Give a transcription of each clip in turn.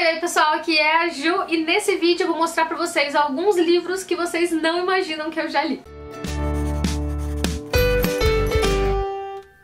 Oi pessoal, aqui é a Ju e nesse vídeo eu vou mostrar pra vocês alguns livros que vocês não imaginam que eu já li.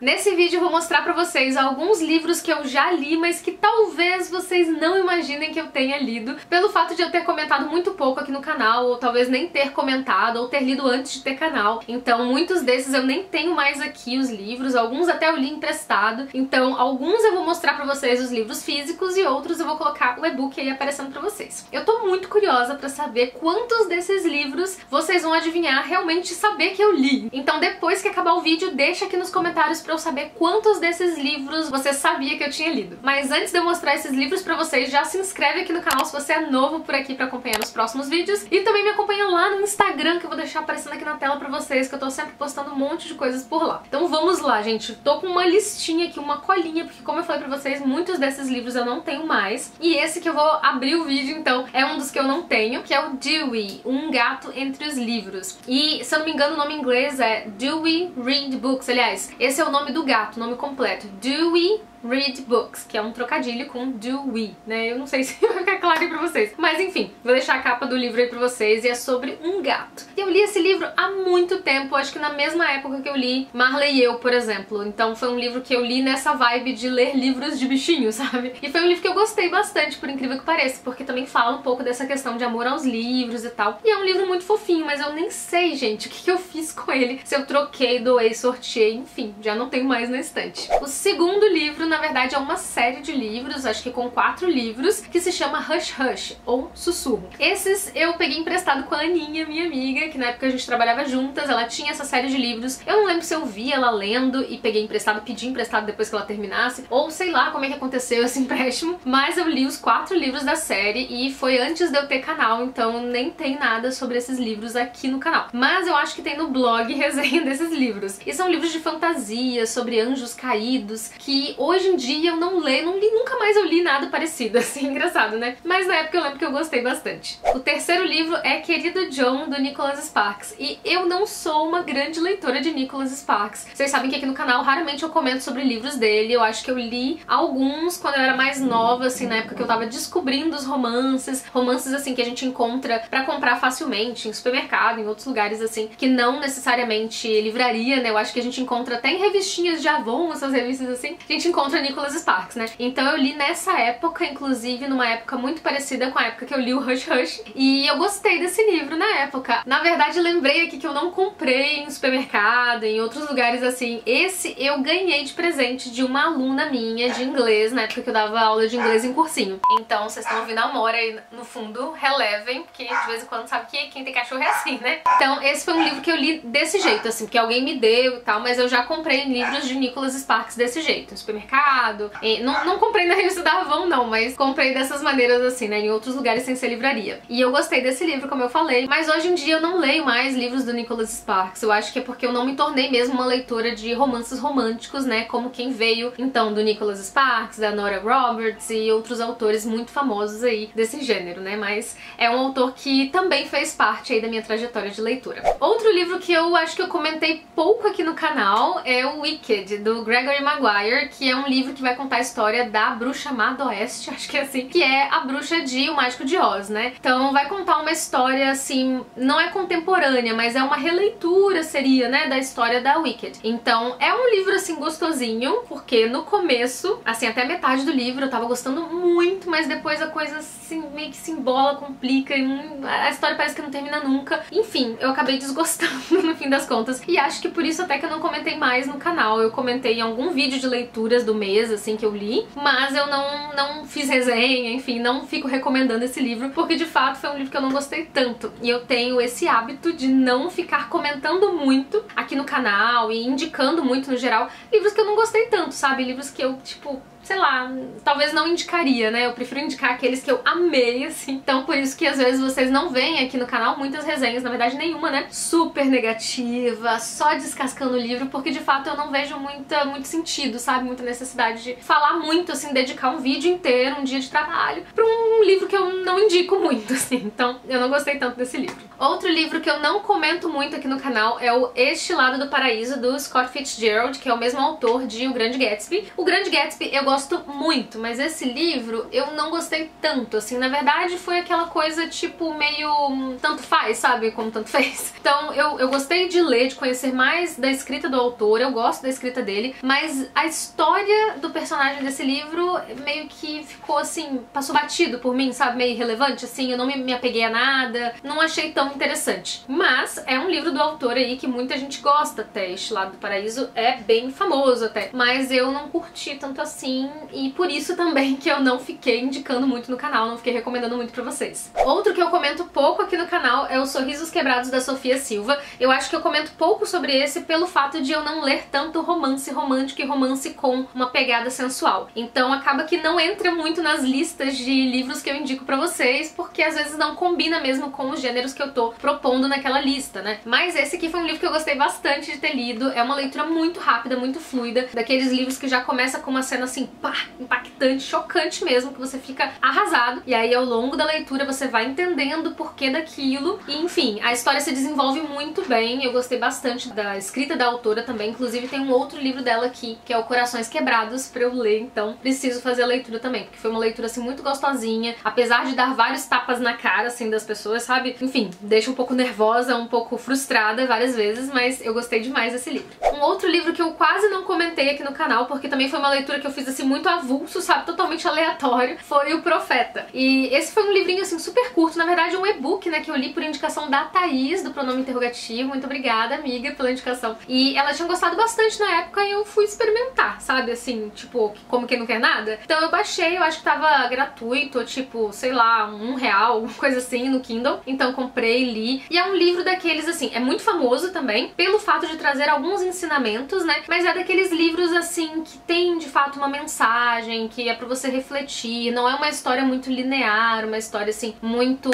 Nesse vídeo eu vou mostrar pra vocês alguns livros que eu já li, mas que talvez vocês não imaginem que eu tenha lido, pelo fato de eu ter comentado muito pouco aqui no canal, ou talvez nem ter comentado, ou ter lido antes de ter canal. Então muitos desses eu nem tenho mais aqui os livros, alguns até eu li emprestado. Então alguns eu vou mostrar pra vocês os livros físicos e outros eu vou colocar o e-book aí aparecendo pra vocês. Eu tô muito curiosa pra saber quantos desses livros vocês vão adivinhar realmente saber que eu li. Então depois que acabar o vídeo, deixa aqui nos comentários pra eu saber quantos desses livros você sabia que eu tinha lido. Mas antes de eu mostrar esses livros pra vocês, já se inscreve aqui no canal se você é novo por aqui pra acompanhar os próximos vídeos. E também me acompanha lá no Instagram, que eu vou deixar aparecendo aqui na tela pra vocês, que eu tô sempre postando um monte de coisas por lá. Então vamos lá, gente. Tô com uma listinha aqui, uma colinha, porque como eu falei pra vocês, muitos desses livros eu não tenho mais. E esse que eu vou abrir o vídeo, então, é um dos que eu não tenho, que é o Dewey, Um Gato Entre os Livros. E, se eu não me engano, o nome em inglês é Dewey Read Books. Aliás, esse é o nome do gato, o nome completo. Dewey Read Books, que é um trocadilho com Dewey, né? Eu não sei se vai ficar claro aí pra vocês. Mas enfim, vou deixar a capa do livro aí pra vocês e é sobre um gato. E eu li esse livro há muito tempo, acho que na mesma época que eu li Marley e Eu, por exemplo. Então foi um livro que eu li nessa vibe de ler livros de bichinhos, sabe? E foi um livro que eu gostei bastante, por incrível que pareça, porque também fala um pouco dessa questão de amor aos livros e tal. E é um livro muito fofinho, mas eu nem sei, gente, o que eu fiz com ele. Se eu troquei, doei, sorteei, enfim, já não tenho mais na estante. O segundo livro, na verdade, é uma série de livros, acho que com 4 livros, que se chama Hush Hush, ou Sussurro. Esses eu peguei emprestado com a Aninha, minha amiga, que na época a gente trabalhava juntas, ela tinha essa série de livros. Eu não lembro se eu vi ela lendo e peguei emprestado, pedi emprestado depois que ela terminasse, ou sei lá como é que aconteceu esse empréstimo, mas eu li os 4 livros da série e foi antes de eu ter canal, então nem tem nada sobre esses livros aqui no canal. Mas eu acho que tem no blog resenha desses livros. E são livros de fantasia, sobre anjos caídos, que hoje em dia eu não li, nunca mais eu li nada parecido, assim, engraçado, né? Mas na época eu lembro que eu gostei bastante. O terceiro livro é Querido John, do Nicholas Sparks, e eu não sou uma grande leitora de Nicholas Sparks. Vocês sabem que aqui no canal raramente eu comento sobre livros dele, eu acho que eu li alguns quando eu era mais nova, assim, na época que eu tava descobrindo os romances assim que a gente encontra pra comprar facilmente em supermercado, em outros lugares assim, que não necessariamente livraria, né? Eu acho que a gente encontra até em revistinhas de Avon, essas revistas assim, a gente encontra Nicholas Sparks, né? Então eu li nessa época, inclusive numa época muito parecida com a época que eu li o Hush Hush, e eu gostei desse livro na época. Na verdade, lembrei aqui que eu não comprei em supermercado, em outros lugares assim. Esse eu ganhei de presente de uma aluna minha de inglês, na época que eu dava aula de inglês em cursinho. Então, vocês estão ouvindo a Amora aí no fundo, relevem, porque de vez em quando sabe que quem tem cachorro é assim, né? Então, esse foi um livro que eu li desse jeito, assim, porque alguém me deu e tal, mas eu já comprei livros de Nicholas Sparks desse jeito, no supermercado. Não comprei na revista da Avon não, mas comprei dessas maneiras assim, né, em outros lugares sem ser livraria. E eu gostei desse livro, como eu falei, mas hoje em dia eu não leio mais livros do Nicholas Sparks. Eu acho que é porque eu não me tornei mesmo uma leitora de romances românticos, né, como quem veio então do Nicholas Sparks, da Nora Roberts e outros autores muito famosos aí desse gênero, né, mas é um autor que também fez parte aí da minha trajetória de leitura. Outro livro que eu acho que eu comentei pouco aqui no canal é o Wicked, do Gregory Maguire, que é um livro que vai contar a história da bruxa má do oeste, acho que é assim, que é a bruxa de O Mágico de Oz, né? Então vai contar uma história, assim, não é contemporânea, mas é uma releitura, seria, né, da história da Wicked. Então é um livro, assim, gostosinho, porque no começo, assim, até metade do livro eu tava gostando muito, mas depois a coisa, assim, meio que se embola, complica, e a história parece que não termina nunca. Enfim, eu acabei desgostando no fim das contas, e acho que por isso até que eu não comentei mais no canal. Eu comentei em algum vídeo de leituras do mês, assim, que eu li, mas eu não fiz resenha, enfim, não fico recomendando esse livro, porque de fato foi um livro que eu não gostei tanto. E eu tenho esse hábito de não ficar comentando muito aqui no canal e indicando muito no geral livros que eu não gostei tanto, sabe? Livros que eu, tipo, sei lá, talvez não indicaria, né? Eu prefiro indicar aqueles que eu amei, assim. Então por isso que às vezes vocês não veem aqui no canal muitas resenhas, na verdade nenhuma, né? Super negativa, só descascando o livro, porque de fato eu não vejo muito sentido, sabe? Muita necessidade de falar muito, assim, dedicar um vídeo inteiro, um dia de trabalho, pra um livro que eu não indico muito, assim. Então eu não gostei tanto desse livro. Outro livro que eu não comento muito aqui no canal é o Este Lado do Paraíso, do Scott Fitzgerald, que é o mesmo autor de O Grande Gatsby. O Grande Gatsby eu gosto gosto muito, mas esse livro eu não gostei tanto, assim, na verdade foi aquela coisa tipo meio tanto faz, sabe, como tanto fez. Então eu gostei de ler, de conhecer mais da escrita do autor, eu gosto da escrita dele, mas a história do personagem desse livro meio que ficou assim, passou batido por mim, sabe, meio irrelevante, assim, eu não me apeguei a nada, não achei tão interessante. Mas é um livro do autor aí que muita gente gosta até, Estilado do Paraíso é bem famoso até, mas eu não curti tanto assim e por isso também que eu não fiquei indicando muito no canal, não fiquei recomendando muito pra vocês. Outro que eu comento pouco aqui no canal é Os Sorrisos Quebrados da Sofia Silva. Eu acho que eu comento pouco sobre esse pelo fato de eu não ler tanto romance romântico e romance com uma pegada sensual. Então acaba que não entra muito nas listas de livros que eu indico pra vocês, porque às vezes não combina mesmo com os gêneros que eu tô propondo naquela lista, né? Mas esse aqui foi um livro que eu gostei bastante de ter lido, é uma leitura muito rápida, muito fluida, daqueles livros que já começa com uma cena assim, pá, impactante, chocante mesmo, que você fica arrasado, e aí ao longo da leitura você vai entendendo o porquê daquilo, e enfim, a história se desenvolve muito bem, eu gostei bastante da escrita da autora também, inclusive tem um outro livro dela aqui, que é o Corações Quebrados, pra eu ler, então preciso fazer a leitura também, porque foi uma leitura assim muito gostosinha, apesar de dar vários tapas na cara assim das pessoas, sabe? Enfim, deixa um pouco nervosa, um pouco frustrada várias vezes, mas eu gostei demais desse livro. Um outro livro que eu quase não comentei aqui no canal, porque também foi uma leitura que eu fiz assim muito avulso, sabe? Totalmente aleatório, foi O Profeta. E esse foi um livrinho assim super curto, na verdade um e-book, né, que eu li por indicação da Thaís, do Pronome Interrogativo. Muito obrigada, amiga, pela indicação. E ela tinha gostado bastante na época e eu fui experimentar, sabe? Assim, tipo, como quem não quer nada. Então eu baixei, eu acho que tava gratuito, tipo, sei lá, R$1, alguma coisa assim, no Kindle. Então comprei, li. E é um livro daqueles, assim, é muito famoso também, pelo fato de trazer alguns ensinamentos, né? Mas é daqueles livros, assim, que tem de fato uma mensagem, que é pra você refletir. Não é uma história muito linear, uma história, assim, muito,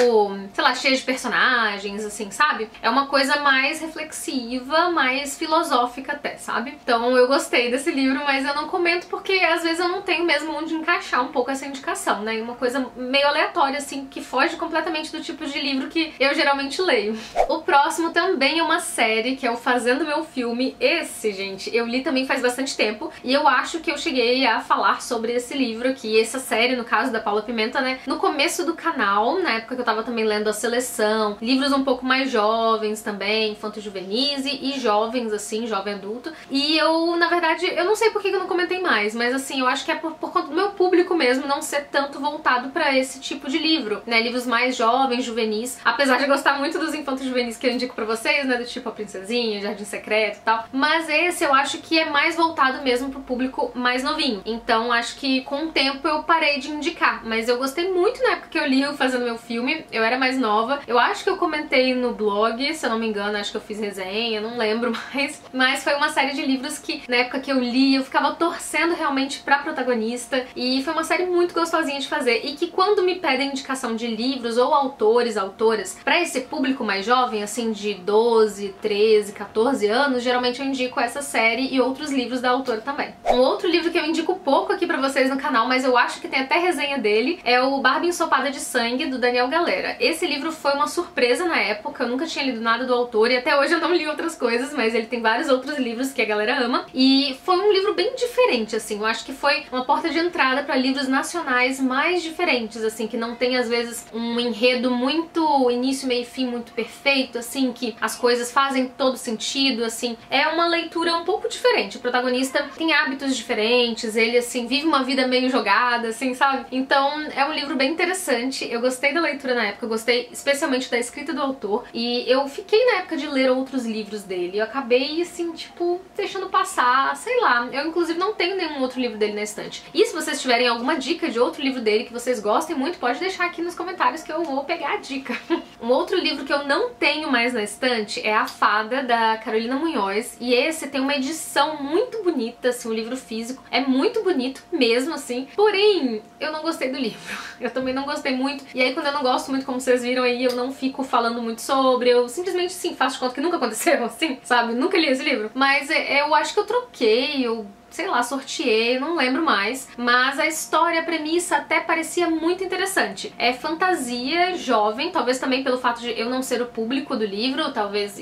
sei lá, cheia de personagens, assim, sabe? É uma coisa mais reflexiva, mais filosófica até, sabe? Então eu gostei desse livro, mas eu não comento porque às vezes eu não tenho mesmo onde encaixar um pouco essa indicação, né? Uma coisa meio aleatória, assim, que foge completamente do tipo de livro que eu geralmente leio. O próximo também é uma série, que é o Fazendo Meu Filme. Esse, gente, eu li também faz bastante tempo e eu acho que eu cheguei a falar sobre esse livro aqui, essa série, no caso da Paula Pimenta, né? No começo do canal, na época que eu tava também lendo A Seleção, livros um pouco mais jovens também, infanto-juvenis e jovens, assim, jovem adulto. E eu, na verdade, eu não sei por que eu não comentei mais, mas assim, eu acho que é por conta do meu público mesmo não ser tanto voltado pra esse tipo de livro, né? Livros mais jovens, juvenis, apesar de gostar muito dos infantos-juvenis que eu indico pra vocês, né? Do tipo A Princesinha, Jardim Secreto e tal. Mas esse eu acho que é mais voltado mesmo pro público mais novinho. Então acho que com o tempo eu parei de indicar. Mas eu gostei muito na época que eu li o Fazendo Meu Filme. Eu era mais nova. Eu acho que eu comentei no blog, se eu não me engano, acho que eu fiz resenha, não lembro mais. Mas foi uma série de livros que na época que eu li eu ficava torcendo realmente pra protagonista. E foi uma série muito gostosinha de fazer. E que quando me pedem indicação de livros ou autores, autoras, pra esse público mais jovem, assim, de 12, 13, 14 anos, geralmente eu indico essa série e outros livros da autora também. Um outro livro que eu indico pouco aqui pra vocês no canal, mas eu acho que tem até resenha dele, é o Barbie Ensopada de Sangue, do Daniel Galera. Esse livro foi uma surpresa na época, eu nunca tinha lido nada do autor e até hoje eu não li outras coisas, mas ele tem vários outros livros que a galera ama. E foi um livro bem diferente, assim, eu acho que foi uma porta de entrada pra livros nacionais mais diferentes, assim, que não tem às vezes um enredo muito início, meio e fim, muito perfeito, assim, que as coisas fazem todo sentido, assim. É uma leitura um pouco diferente. O protagonista tem hábitos diferentes, ele, assim, vive uma vida meio jogada, assim, sabe? Então é um livro bem interessante. Eu gostei da leitura na época, eu gostei especialmente da escrita do autor e eu fiquei na época de ler outros livros dele. Eu acabei, assim, tipo, deixando passar, sei lá. Eu, inclusive, não tenho nenhum outro livro dele na estante. E se vocês tiverem alguma dica de outro livro dele que vocês gostem muito, pode deixar aqui nos comentários que eu vou pegar a dica. Um outro livro que eu não tenho mais na estante é A Fada, da Carolina Munhoz, e esse tem uma edição muito bonita, assim, um livro físico, é muito bonito mesmo, assim, porém, eu não gostei do livro, eu também não gostei muito, e aí quando eu não gosto muito, como vocês viram aí, eu não fico falando muito sobre, eu simplesmente, sim, faço de conta que nunca aconteceu, assim, sabe, nunca li esse livro, mas eu acho que eu troquei, eu sei lá, sorteei, não lembro mais, mas a história, a premissa até parecia muito interessante. É fantasia jovem, talvez também pelo fato de eu não ser o público do livro, talvez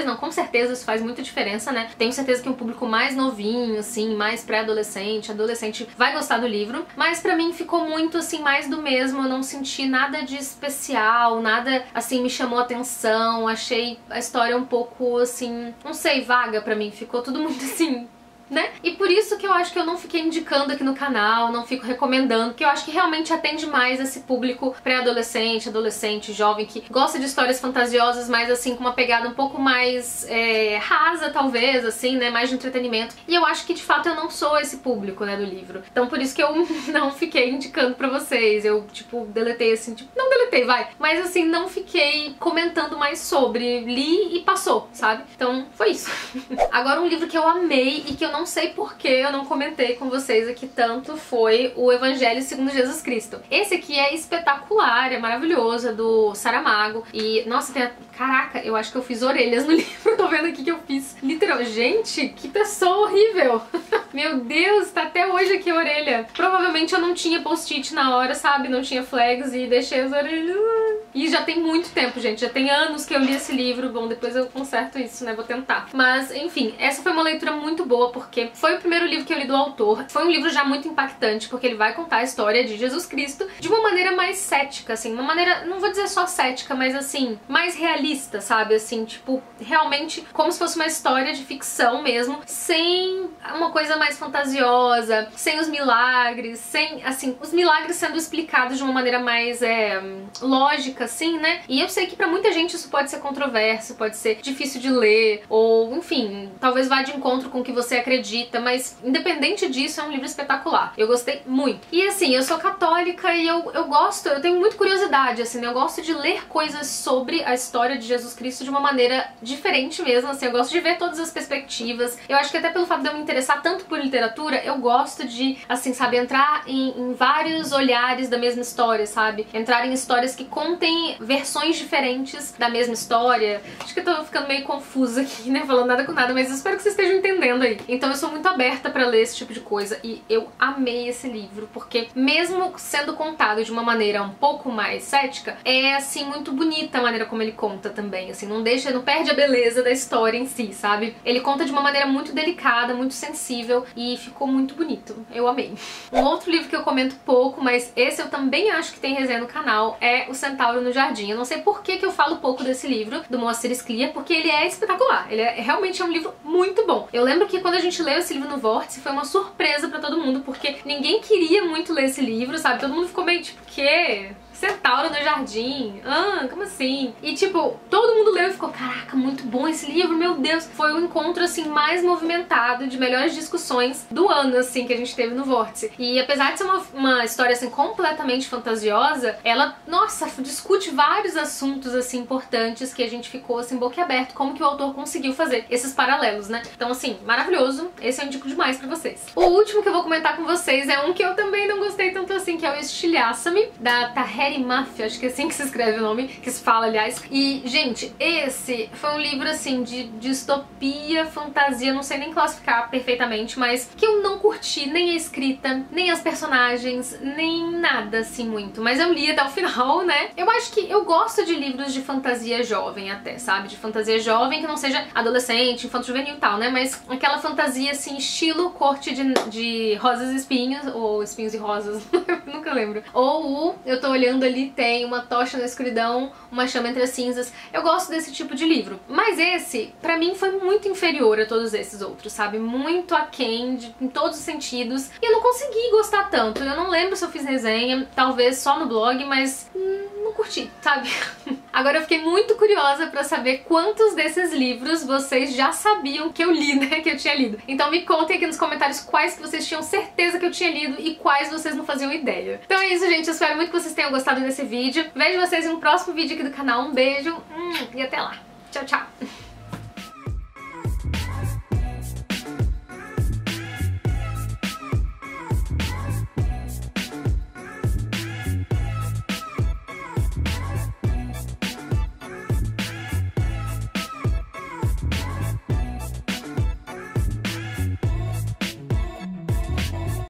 não, com certeza isso faz muita diferença, né? Tenho certeza que um público mais novinho, assim, mais pré-adolescente, adolescente, vai gostar do livro, mas pra mim ficou muito, assim, mais do mesmo, eu não senti nada de especial, nada, assim, me chamou atenção, achei a história um pouco, assim, não sei, vaga pra mim, ficou tudo muito, assim, né? E por isso que eu acho que eu não fiquei indicando aqui no canal, não fico recomendando, porque eu acho que realmente atende mais esse público pré-adolescente, adolescente, jovem, que gosta de histórias fantasiosas, mas assim, com uma pegada um pouco mais rasa, talvez, assim, né? Mais de entretenimento. E eu acho que, de fato, eu não sou esse público, né, do livro. Então, por isso que eu não fiquei indicando pra vocês. Eu, tipo, deletei, assim, tipo, não deletei, vai. Mas, assim, não fiquei comentando mais sobre. Li e passou, sabe? Então, foi isso. Agora, um livro que eu amei e que eu não sei por que eu não comentei com vocês aqui tanto foi o Evangelho segundo Jesus Cristo. Esse aqui é espetacular, é maravilhoso, é do Saramago. E, nossa, caraca, eu acho que eu fiz orelhas no livro, tô vendo aqui que eu fiz. Literal, gente, que pessoa horrível. Meu Deus, tá até hoje aqui a orelha. Provavelmente eu não tinha post-it na hora, sabe? Não tinha flags e deixei as orelhas. E já tem muito tempo, gente, já tem anos que eu li esse livro. Bom, depois eu conserto isso, né? Vou tentar. Mas, enfim, essa foi uma leitura muito boa, porque foi o primeiro livro que eu li do autor. Foi um livro já muito impactante, porque ele vai contar a história de Jesus Cristo de uma maneira mais cética, assim, uma maneira, não vou dizer só cética, mas assim, mais realista, sabe? Assim, tipo, realmente como se fosse uma história de ficção mesmo, sem uma coisa mais fantasiosa, sem os milagres, sem, assim, os milagres sendo explicados de uma maneira mais lógica, assim, né? E eu sei que pra muita gente isso pode ser controverso, pode ser difícil de ler, ou, enfim, talvez vá de encontro com o que você acredita, mas independente disso, é um livro espetacular. Eu gostei muito. E assim, eu sou católica e eu gosto, eu tenho muita curiosidade, assim, né? Eu gosto de ler coisas sobre a história de Jesus Cristo de uma maneira diferente mesmo, assim, eu gosto de ver todas as perspectivas. Eu acho que até pelo fato de eu me interessar tanto por literatura, eu gosto de, assim, sabe, entrar em vários olhares da mesma história, sabe? Entrar em histórias que contem versões diferentes da mesma história. Acho que eu tô ficando meio confusa aqui, né? Falando nada com nada, mas eu espero que vocês estejam entendendo aí. Então eu sou muito aberta pra ler esse tipo de coisa e eu amei esse livro, porque mesmo sendo contado de uma maneira um pouco mais cética, é, assim, muito bonita a maneira como ele conta também, assim, não perde a beleza da história em si, sabe? Ele conta de uma maneira muito delicada, muito sensível e ficou muito bonito. Eu amei. Um outro livro que eu comento pouco, mas esse eu também acho que tem resenha no canal, é O Centauro no Jardim. Eu não sei por que eu falo pouco desse livro, do Moacir Scliar, porque ele é espetacular. Ele realmente é um livro muito bom. Eu lembro que quando a gente leu esse livro no Vórtice, foi uma surpresa pra todo mundo, porque ninguém queria muito ler esse livro, sabe? Todo mundo ficou meio tipo, quê? Centauro no Jardim? Ah, como assim? E tipo, todo mundo leu e ficou, caraca, muito bom esse livro, meu Deus. Foi o encontro, assim, mais movimentado, de melhores discussões do ano, assim, que a gente teve no Vórtice. E apesar de ser uma história, assim, completamente fantasiosa, ela, nossa, discute vários assuntos, assim, importantes que a gente ficou, assim, boquiaberto, como que o autor conseguiu fazer esses paralelos, né? Então, assim, maravilhoso. Esse eu indico demais pra vocês. O último que eu vou comentar com vocês é um que eu também não gostei tanto assim, que é o Estilhaça-me, da Tahereh Mafi, acho que é assim que se escreve o nome, que se fala, aliás. E, gente, esse foi um livro, assim, de distopia, fantasia, não sei nem classificar perfeitamente, mas que eu não curti nem a escrita, nem as personagens, nem nada, assim, muito. Mas eu li até o final, né? Eu acho que eu gosto de livros de fantasia jovem até, sabe? De fantasia jovem que não seja adolescente, infanto-juvenil e tal, né? Mas aquela fantasia, assim, estilo corte de rosas e espinhos, ou espinhos e rosas, nunca lembro. Ou o Eu Tô Olhando Ali Tem Uma Tocha na Escuridão, Uma Chama Entre as Cinzas. Eu gosto desse tipo de livro. Mas esse, pra mim, foi muito inferior a todos esses outros, sabe? Muito aquém, em todos os sentidos. E eu não consegui gostar tanto. Eu não lembro se eu fiz resenha, talvez só no blog, mas não curti, sabe? Agora eu fiquei muito curiosa pra saber quantos desses livros vocês já sabiam que eu li, né? Que eu tinha lido. Então me contem aqui nos comentários quais que vocês tinham certeza que eu tinha lido e quais vocês não faziam ideia. Então é isso, gente. Eu espero muito que vocês tenham gostado desse vídeo. Vejo vocês em um próximo vídeo aqui do canal. Um beijo e até lá. Tchau, tchau!